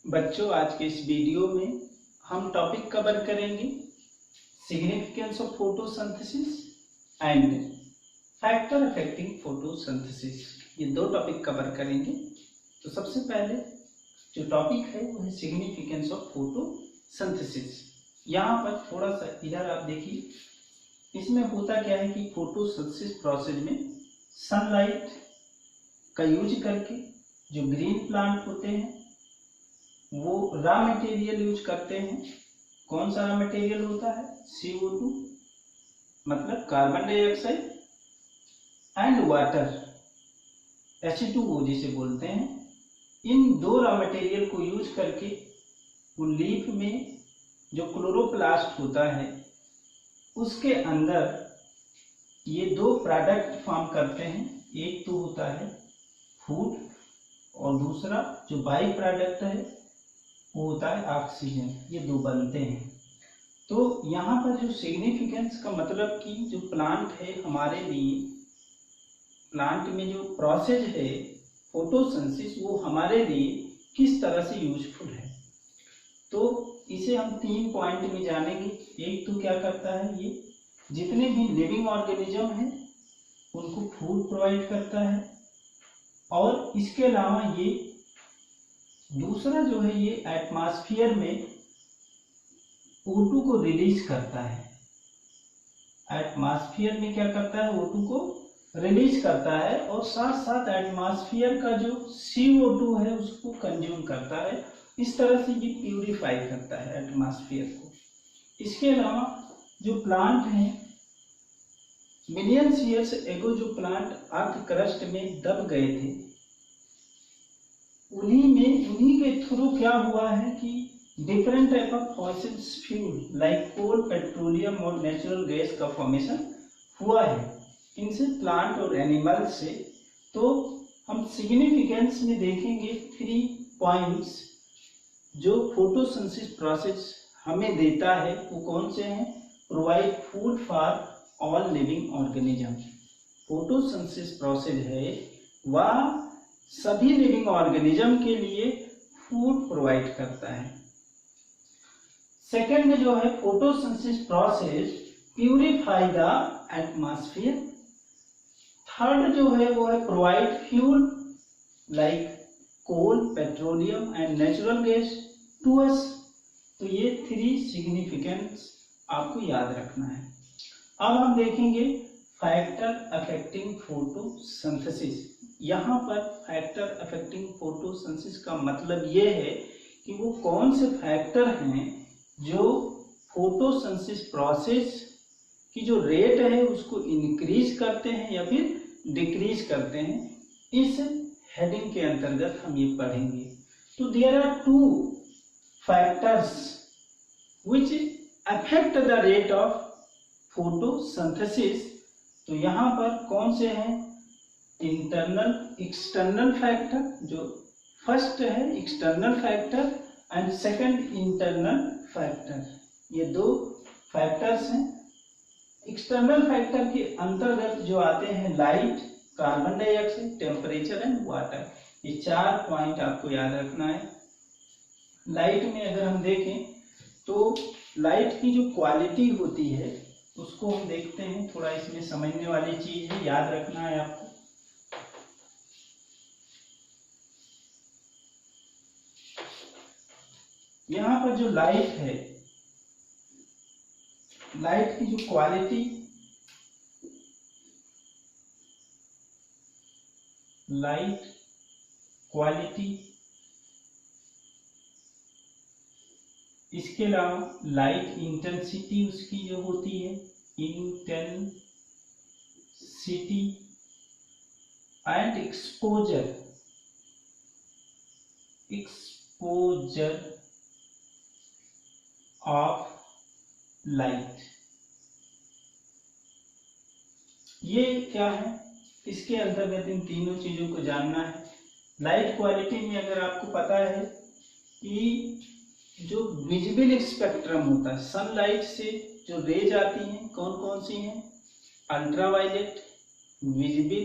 बच्चों, आज के इस वीडियो में हम टॉपिक कवर करेंगे significance of photosynthesis and factor affecting photosynthesis. ये दो टॉपिक कवर करेंगे। तो सबसे पहले जो टॉपिक है वो है सिग्निफिकेंस ऑफ फोटोसिंथेसिस। यहाँ पर थोड़ा सा इधर आप देखिए, इसमें होता क्या है कि फोटोसिंथेसिस प्रोसेस में सनलाइट का यूज करके जो ग्रीन प्लांट होते हैं वो रॉ मटेरियल यूज करते हैं। कौन सा रॉ मटेरियल होता है? CO2 मतलब carbon dioxide and water, H2O जिसे बोलते हैं। इन दो रॉ मटेरियल को यूज करके वो लीफ में जो क्लोरोप्लास्ट होता है उसके अंदर ये दो प्रोडक्ट फॉर्म करते हैं। एक तो होता है फूड और दूसरा जो बाई प्रोडक्ट है वो होता है ऑक्सीजन। ये दो बनते हैं। तो यहाँ पर जो सिग्निफिकेंस का मतलब कि जो प्लांट है हमारे लिए, प्लांट में जो प्रोसेस है फोटोसिंथेसिस वो हमारे लिए किस तरह से यूजफुल है, तो इसे हम 3 पॉइंट में जानेंगे। एक तो क्या करता है, ये जितने भी लिविंग ऑर्गेनिज्म हैं उनको फूड प्रोवाइड करता है, और इसके अलावा ये दूसरा जो है ये एटमॉस्फेयर में O2 को रिलीज करता है। एटमॉस्फेयर में क्या करता है? O2 को रिलीज करता है और साथ साथ एटमॉस्फेयर का जो CO2 है उसको कंज्यूम करता है। इस तरह से ये प्यूरिफाई करता है एटमॉस्फेयर को। इसके अलावा जो प्लांट हैं, मिलियंस ईयर्स एगो जो प्लांट अर्थ क्रस्ट में दब गए थे, उन्हीं के थ्रू क्या हुआ है कि different type of fossil fuel like coal, petroleum और नेचुरल गैस का फॉर्मेशन हुआ है इनसे, प्लांट और एनिमल से। तो हम सिग्निफिकेंस में देखेंगे 3 पॉइंट्स जो फोटोसिंथेसिस प्रोसेस हमें देता है। वो कौन से हैं? Provide food for all living organism. Photosynthesis process है वह सभी लिविंग ऑर्गेनिज्म के लिए फूड प्रोवाइड करता है। सेकंड जो है, photosynthesis process purify the atmosphere. Third जो है वो है provide fuel like coal, petroleum and natural gas to us. तो ये 3 सिग्निफिकेंस आपको याद रखना है। अब हम देखेंगे फैक्टर अफेक्टिंग फोटोसिंथेसिस। यहाँ पर फैक्टर अफेक्टिंग फोटोसिंथेसिस का मतलब ये है कि वो कौन से फैक्टर हैं जो फोटोसिंथेसिस प्रोसेस की जो रेट है उसको इंक्रीज करते हैं या फिर डिक्रीज करते हैं। इस हेडिंग के अंतर्गत हम ये पढ़ेंगे। तो there are 2 factors which affect the rate of photosynthesis. तो यहाँ पर कौन से हैं? Internal, external factor. जो फर्स्ट है external factor and second internal factor. ये 2 फैक्टर्स हैं। एक्सटर्नल फैक्टर के अंतर्गत जो आते हैं light, carbon dioxide, temperature and water. ये 4 पॉइंट आपको याद रखना है। लाइट में अगर हम देखें तो लाइट की जो क्वालिटी होती है उसको हम देखते हैं। थोड़ा इसमें समझने वाली चीज है, याद रखना है आपको। यहाँ पर जो लाइट है, लाइट की जो क्वालिटी, लाइट क्वालिटी, इसके अलावा लाइट इंटेंसिटी उसकी जो होती है, intensity and exposure, exposure of light. ये क्या है? इसके अंतर्गत इन तीनों चीजों को जानना है। लाइट क्वालिटी में अगर आपको पता है कि जो विजिबल स्पेक्ट्रम होता है, सनलाइट से जो रेज आती हैं कौन कौन सी हैं? अल्ट्रावायलेट, विजिबल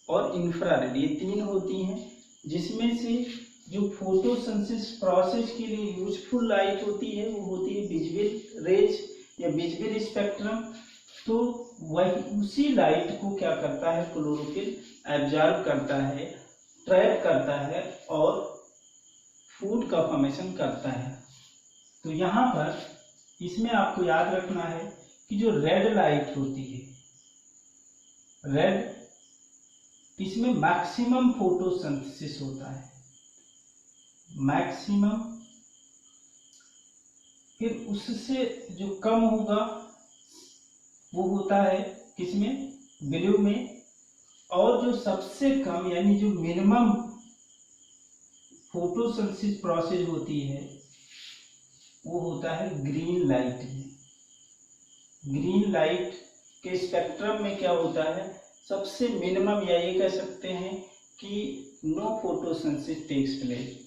और इंफ्रारेड, ये 3 होती हैं, जिसमें से जो फोटोसिंथेसिस प्रोसेस के लिए यूजफुल लाइट होती है वो होती है विजिबल रेज या विजिबल स्पेक्ट्रम। तो वही उसी लाइट को क्या करता है क्लोरोफिल एब्जॉर्ब करता है, ट्रैप करता है और फूड का फॉर्मेशन करता है। तो यहाँ पर इसमें आपको याद रखना है कि जो रेड लाइट होती है, रेड, इसमें मैक्सिमम फोटोसिंथेसिस होता है, मैक्सिमम। फिर उससे जो कम होगा वो होता है किसमें, ब्लू में। और जो सबसे कम यानी जो मिनिमम फोटोसिंथेसिस प्रोसेस होती है वो होता है ग्रीन लाइट में। ग्रीन लाइट के स्पेक्ट्रम में क्या होता है, सबसे मिनिमम, या ये कह सकते हैं कि नो फोटोसिंथेसिस टेक्स प्लेस,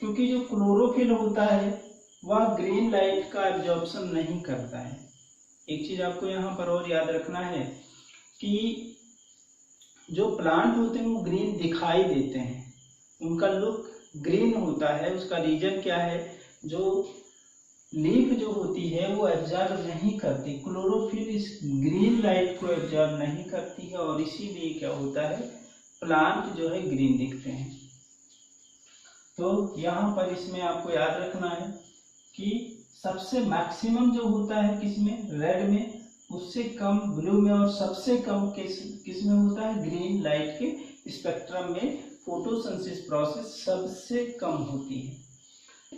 क्योंकि जो क्लोरोफिल होता है वह ग्रीन लाइट का एब्जॉर्प्शन नहीं करता है। एक चीज आपको यहाँ पर और याद रखना है कि जो प्लांट होते हैं वो ग्रीन दिखाई देते हैं, उनका लुक ग्रीन होता है। उसका रीजन क्या है, जो लीफ जो होती है वो एब्जॉर्ब नहीं करती, क्लोरोफिल इस ग्रीन लाइट को एब्जॉर्ब नहीं करती है, और इसीलिए क्या होता है प्लांट जो है ग्रीन दिखते हैं। तो यहाँ पर इसमें आपको याद रखना है कि सबसे मैक्सिमम जो होता है किसमें, रेड में, उससे कम ब्लू में, और सबसे कम किस में होता है, ग्रीन लाइट के स्पेक्ट्रम में फोटोसिंथेसिस प्रोसेस सबसे कम होती है।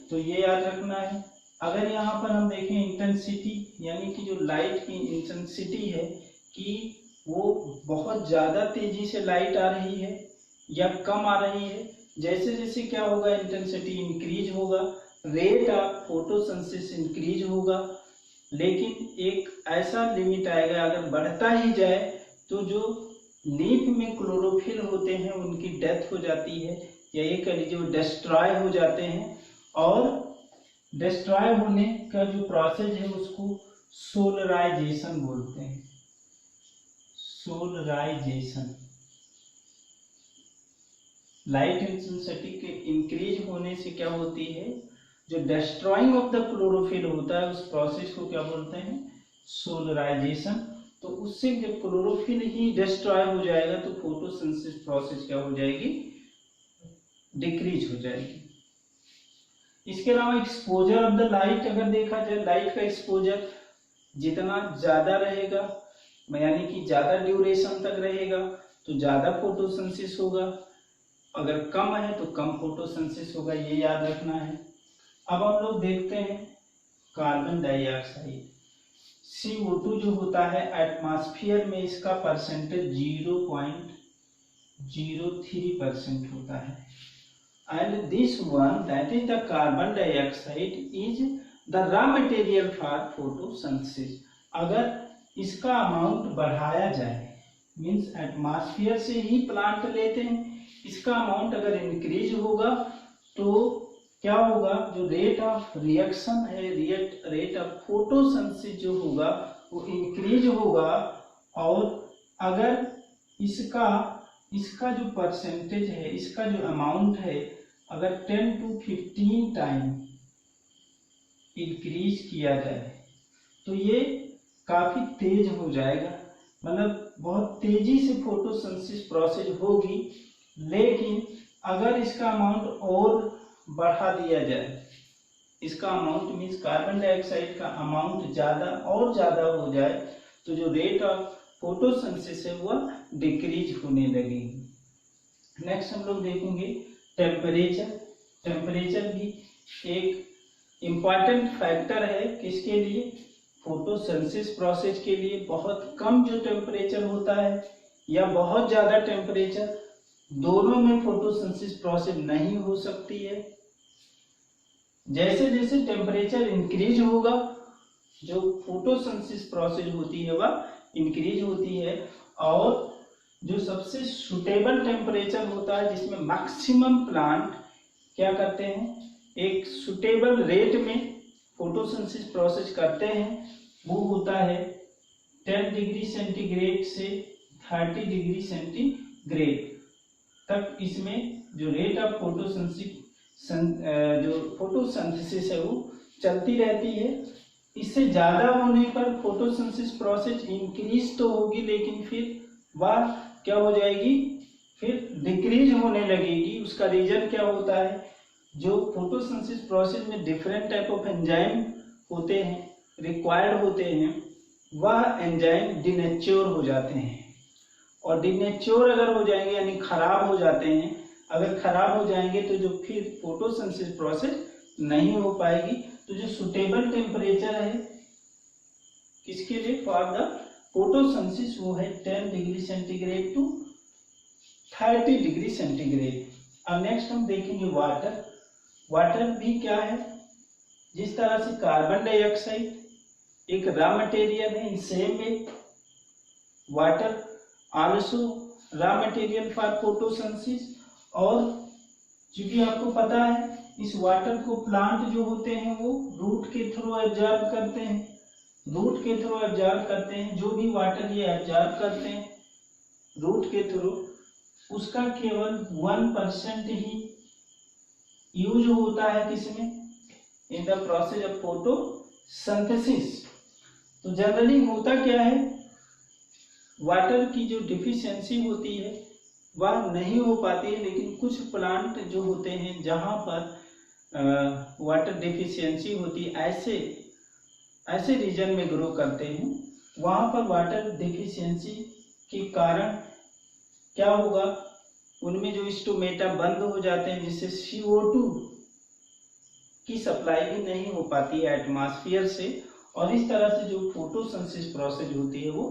तो ये याद रखना है। अगर यहाँ पर हम देखें इंटेंसिटी, यानी कि जो लाइट की इंटेंसिटी है कि वो बहुत ज़्यादा तेजी से लाइट आ रही है या कम आ रही है, जैसे जैसे क्या होगा इंटेंसिटी इंक्रीज होगा, रेट ऑफ फोटोसिंथेसिस इंक्रीज होगा। लेकिन एक ऐसा लिमिट आएगा, अगर बढ़ता ही जाए तो जो लीफ में क्लोरोफिल होते हैं उनकी डेथ हो जाती है, या ये कह लीजिए वो डिस्ट्रॉय हो जाते हैं। और डिस्ट्रॉय होने का जो प्रोसेस है उसको सोलराइजेशन बोलते हैं, सोलराइजेशन। लाइट इंटेंसिटी के इंक्रीज होने से क्या होती है, जो डिस्ट्रॉइंग ऑफ द क्लोरोफिल होता है उस प्रोसेस को क्या बोलते हैं, सोलराइजेशन। तो उससे जब क्लोरोफिल ही डिस्ट्रॉय हो जाएगा तो फोटोसिंथेसिस प्रोसेस क्या हो जाएगी, डिक्रीज हो जाएगी। इसके अलावा एक्सपोजर ऑफ द लाइट, अगर देखा जाए लाइट का एक्सपोजर जितना ज्यादा रहेगा, यानी कि ज्यादा ड्यूरेशन तक रहेगा तो ज्यादा फोटोसिंथेसिस होगा, अगर कम है तो कम फोटोसिंथेसिस होगा, ये याद रखना है। अब हम लोग देखते हैं कार्बन डाइऑक्साइड, CO2 जो होता है एटमॉस्फेयर में इसका परसेंटेज 0.03% होता है। And this one, that is the carbon dioxide, is the raw material for photosynthesis. अगर इसका अमाउंट बढ़ाया जाए, मीन्स एटमॉस्फेयर से ही प्लांट लेते हैं, इसका अमाउंट अगर इंक्रीज होगा तो क्या होगा, जो रेट ऑफ रिएक्शन है, रेट ऑफ फोटोसिंथेसिस जो होगा वो इंक्रीज होगा। और अगर इसका जो परसेंटेज है, इसका जो अमाउंट है, अगर 10 to 15 टाइम इंक्रीज किया जाए तो ये काफी तेज हो जाएगा, मतलब बहुत तेजी से फोटोसिंथेसिस प्रोसेस होगी। लेकिन अगर इसका अमाउंट और बढ़ा दिया जाए, इसका अमाउंट मीन्स कार्बन डाइऑक्साइड का अमाउंट ज्यादा और ज्यादा हो जाए, तो जो रेट ऑफ फोटोसिंथेसिस है वह डिक्रीज होने लगेगी। नेक्स्ट हम लोग देखेंगे टेम्परेचर। टेम्परेचर भी एक इम्पॉर्टेंट फैक्टर है किसके लिए, फोटोसिंथेसिस प्रोसेस के लिए। बहुत कम जो टेम्परेचर होता है या बहुत ज्यादा टेम्परेचर, दोनों में फोटोसिंथेसिस प्रोसेस नहीं हो सकती है। जैसे जैसे टेम्परेचर इंक्रीज होगा जो फोटोसिंथेसिस प्रोसेस होती है वह इंक्रीज होती है। और जो सबसे सुटेबल टेम्परेचर होता है जिसमें मैक्सिमम प्लांट क्या करते हैं, एक सुटेबल रेट में फोटोसिंथेसिस प्रोसेस करते हैं, वो होता है 10 डिग्री सेंटीग्रेड से 30 डिग्री सेंटीग्रेड तक। इसमें जो रेट ऑफ फोटोसिंथेसिस जो फोटोसिंथेसिस है वो चलती रहती है। इससे ज़्यादा होने पर फोटोसिंथेसिस प्रोसेस इंक्रीज तो होगी, लेकिन फिर वह क्या हो जाएगी, फिर डिक्रीज होने लगेगी। उसका रीजन क्या होता है, जो फोटोसिंथेसिस प्रोसेस में डिफरेंट टाइप ऑफ एंजाइम होते हैं, रिक्वायर्ड होते हैं, वह एंजाइम डिनेच्योर हो जाते हैं। और डिनेच्योर अगर हो जाएंगे यानी खराब हो जाते हैं, अगर खराब हो जाएंगे तो जो फिर फोटोसिंथेसिस प्रोसेस नहीं हो पाएगी। तो जो सुटेबल टेम्परेचर है किसके लिए, फॉर द फोटोसिंथेसिस, वो है 10 degree centigrade to 30 degree centigrade. अब नेक्स्ट हम देखेंगे वाटर। वाटर भी क्या है, जिस तरह से कार्बन डाइऑक्साइड एक रॉ मटेरियल है, in same way water also raw material for photosynthesis. और चूंकि आपको पता है इस वाटर को प्लांट जो होते हैं वो रूट के थ्रू एब्जॉर्ब करते हैं, रूट के थ्रू एब्जॉर्ब करते हैं। जो भी वाटर ये एब्जॉर्ब करते हैं रूट के थ्रू, उसका केवल 1% ही यूज होता है किसमें, in the process of photosynthesis. तो जनरली होता क्या है, वाटर की जो डिफिशियंसी होती है वह नहीं हो पाती है, लेकिन कुछ प्लांट जो होते हैं जहां पर वाटर डिफिशियंसी होती है, ऐसे रीजन में ग्रो करते हैं, वहां पर वाटर डिफिशियंसी के कारण क्या होगा, उनमें जो स्टोमेटा बंद हो जाते हैं, जिससे CO2 की सप्लाई भी नहीं हो पाती है एटमॉस्फेयर से, और इस तरह से जो फोटोसिंथेसिस प्रोसेस होती है वो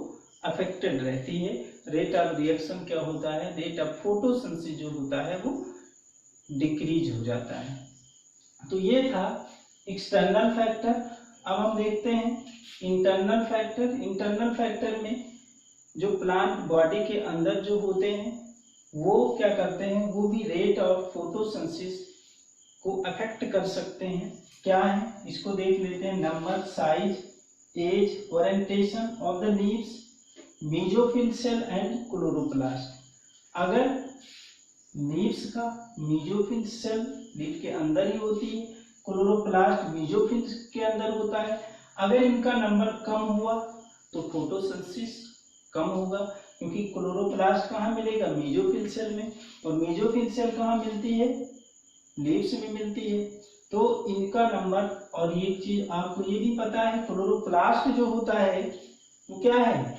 अफेक्टेड रहती है। रेट ऑफ रिएक्शन क्या होता है, रेट ऑफ फोटोसिंथेसिस जो होता है वो डिक्रीज हो जाता है। तो ये था एक्सटर्नल फैक्टर। अब हम देखते हैं इंटरनल फैक्टर। इंटरनल फैक्टर में जो प्लांट बॉडी के अंदर जो होते हैं वो क्या करते हैं, वो भी रेट ऑफ फोटोसिंथेसिस को अफेक्ट कर सकते हैं। क्या है इसको देख लेते हैं। Number, size, age, orientation of the leaves, mesophyll cell and chloroplast. अगर लीव्स का मेसोफिल सेल लीफ के अंदर ही होती है, क्लोरोप्लास्ट मेसोफिल के अंदर होता है, अगर इनका नंबर कम हुआ तो फोटोसिंथेसिस कम होगा, क्योंकि क्लोरोप्लास्ट कहाँ मिलेगा, मेसोफिल सेल में, और मेसोफिल सेल कहाँ मिलती है, लीव्स में मिलती है। तो इनका नंबर, और ये चीज आपको ये भी पता है, क्लोरोप्लास्ट जो होता है वो क्या है,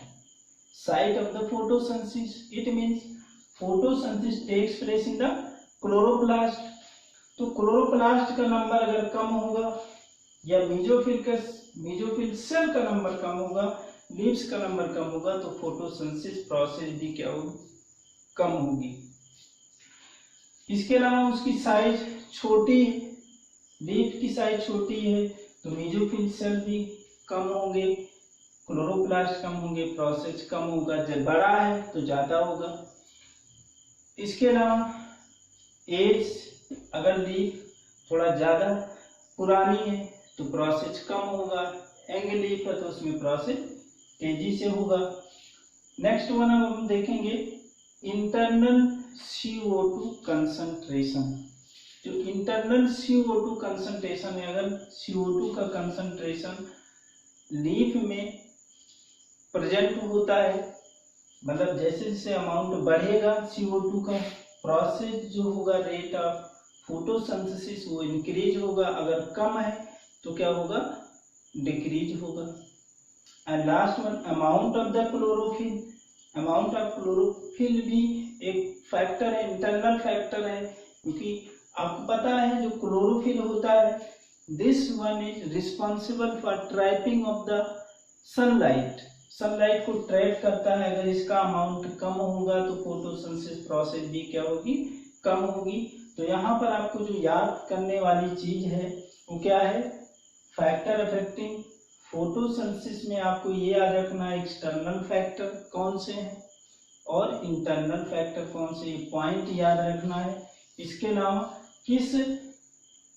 site of the photosynthesis. It means photosynthesis takes place in the chloroplast. तो क्लोरोप्लास्ट का नंबर अगर कम होगा या मेसोफिल सेल का नंबर कम होगा, लीव्स का नंबर कम होगा, तो फोटोसिंथेसिस प्रोसेस भी क्या होगी, कम होगी। इसके अलावा उसकी साइज छोटी, लीफ की साइज छोटी है तो मेसोफिल सेल भी कम होंगे, क्लोरोप्लास्ट कम होंगे, प्रोसेस कम होगा। जब बड़ा है तो ज्यादा होगा। इसके अलावा एज, अगर लीफ थोड़ा ज्यादा पुरानी है तो प्रोसेस कम होगा, यंग लीफ है तो उसमें प्रोसेस तेजी से होगा। नेक्स्ट वन हम देखेंगे इंटरनल CO2 कंसंट्रेशन। जो इंटरनल CO2 कंसंट्रेशन है, अगर CO2 का कंसंट्रेशन लीफ में प्रेजेंट होता है, मतलब जैसे जैसे अमाउंट बढ़ेगा CO2 का, प्रोसेस जो होगा रेट ऑफ फोटोसिंथेसिस वो इंक्रीज होगा, अगर कम है तो क्या होगा, डिक्रीज होगा। And last one amount of the chlorophyll. Amount of chlorophyll भी एक फैक्टर है, इंटरनल फैक्टर है, क्योंकि आपको पता है जो क्लोरोफिल होता है, this one is responsible for trapping of the sunlight. Sunlight को ट्रैप करता है। अगर इसका अमाउंट कम होगा तो फोटोसिंथेसिस प्रोसेस भी क्या होगी, कम होगी। तो यहाँ पर आपको जो याद करने वाली चीज है वो क्या है, फैक्टर अफेक्टिंग फोटोसिंथेसिस में आपको ये याद रखना है एक्सटर्नल फैक्टर कौन से हैं और इंटरनल फैक्टर कौन से, पॉइंट याद रखना है। इसके अलावा किस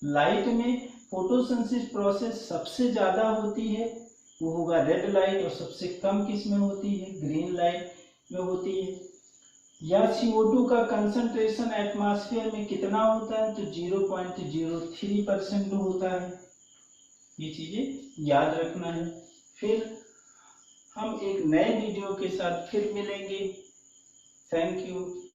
लाइट में फोटोसिंथेसिस प्रोसेस सबसे ज्यादा होती है वो होगा रेड लाइट, और सबसे कम किस में होती है, ग्रीन लाइट में होती है। या CO2 का कंसंट्रेशन एटमॉस्फेयर में कितना होता है, तो 0.03% होता है। ये चीजें याद रखना है। फिर हम एक नए वीडियो के साथ फिर मिलेंगे। Thank you.